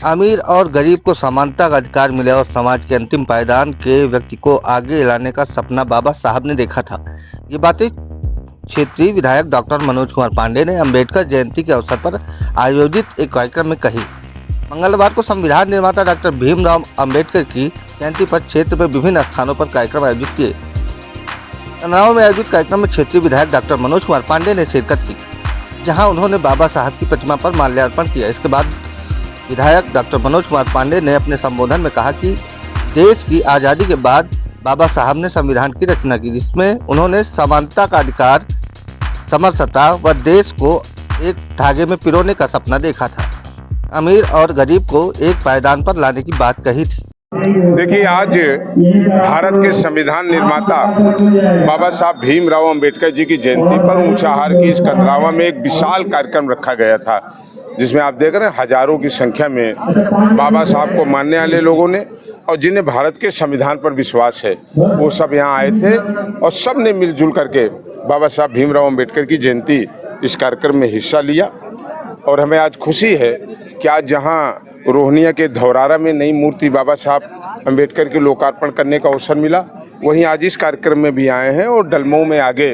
अमीर और गरीब को समानता का अधिकार मिले और समाज के अंतिम पायदान के व्यक्ति को आगे लाने का सपना बाबा साहब ने देखा था। ये बातें क्षेत्रीय विधायक डॉक्टर मनोज कुमार पांडे ने अंबेडकर जयंती के अवसर पर आयोजित एक कार्यक्रम में कही। मंगलवार को संविधान निर्माता डॉक्टर भीमराव अंबेडकर की जयंती पर क्षेत्र में विभिन्न स्थानों पर कार्यक्रम आयोजित किए। तनाव में आयोजित कार्यक्रम में क्षेत्रीय विधायक डॉक्टर मनोज कुमार पांडे ने शिरकत की, जहां उन्होंने बाबा साहब की प्रतिमा पर माल्यार्पण किया। इसके बाद विधायक डॉक्टर मनोज कुमार पांडे ने अपने संबोधन में कहा कि देश की आज़ादी के बाद बाबा साहब ने संविधान की रचना की, जिसमें उन्होंने समानता का अधिकार, समरसता व देश को एक धागे में पिरोने का सपना देखा था। अमीर और गरीब को एक पायदान पर लाने की बात कही थी। देखिए, आज भारत के संविधान निर्माता बाबा साहब भीमराव अंबेडकर जी की जयंती पर ऊंचाहार की इस कंदरावा में एक विशाल कार्यक्रम रखा गया था, जिसमें आप देख रहे हैं हजारों की संख्या में बाबा साहब को मानने वाले लोगों ने और जिन्हें भारत के संविधान पर विश्वास है, वो सब यहाँ आए थे और सब ने मिलजुल करके बाबा साहब भीमराव अंबेडकर की जयंती इस कार्यक्रम में हिस्सा लिया। और हमें आज खुशी है कि आज जहाँ रोहनिया के धौरारा में नई मूर्ति बाबा साहब अंबेडकर के लोकार्पण करने का अवसर मिला, वहीं आज इस कार्यक्रम में भी आए हैं। और डलमऊ में आगे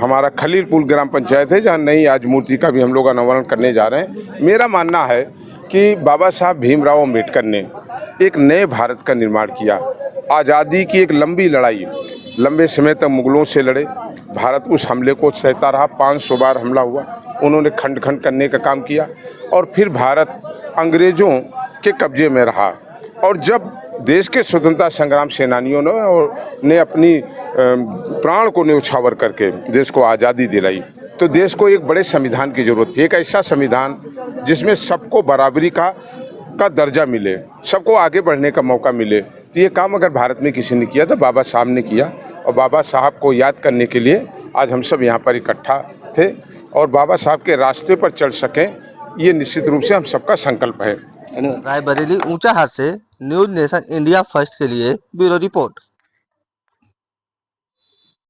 हमारा खलीलपुर ग्राम पंचायत है, जहां नई आज मूर्ति का भी हम लोग अनावरण करने जा रहे हैं। मेरा मानना है कि बाबा साहब भीमराव अंबेडकर ने एक नए भारत का निर्माण किया। आज़ादी की एक लंबी लड़ाई, लंबे समय तक मुगलों से लड़े, भारत उस हमले को सहता रहा, 500 बार हमला हुआ, उन्होंने खंड खंड करने का काम किया और फिर भारत अंग्रेज़ों के कब्जे में रहा। और जब देश के स्वतंत्रता संग्राम सेनानियों ने अपनी प्राण को न्यौछावर करके देश को आज़ादी दिलाई, तो देश को एक बड़े संविधान की ज़रूरत थी, एक ऐसा संविधान जिसमें सबको बराबरी का दर्जा मिले, सबको आगे बढ़ने का मौका मिले। तो ये काम अगर भारत में किसी ने किया तो बाबा साहब ने किया। और बाबा साहब को याद करने के लिए आज हम सब यहाँ पर इकट्ठा थे और बाबा साहब के रास्ते पर चल सकें, ये निश्चित रूप से हम सबका संकल्प है। रायबरेली ऊंचाहार से न्यूज़ नेशन इंडिया फर्स्ट के लिए ब्यूरो रिपोर्ट।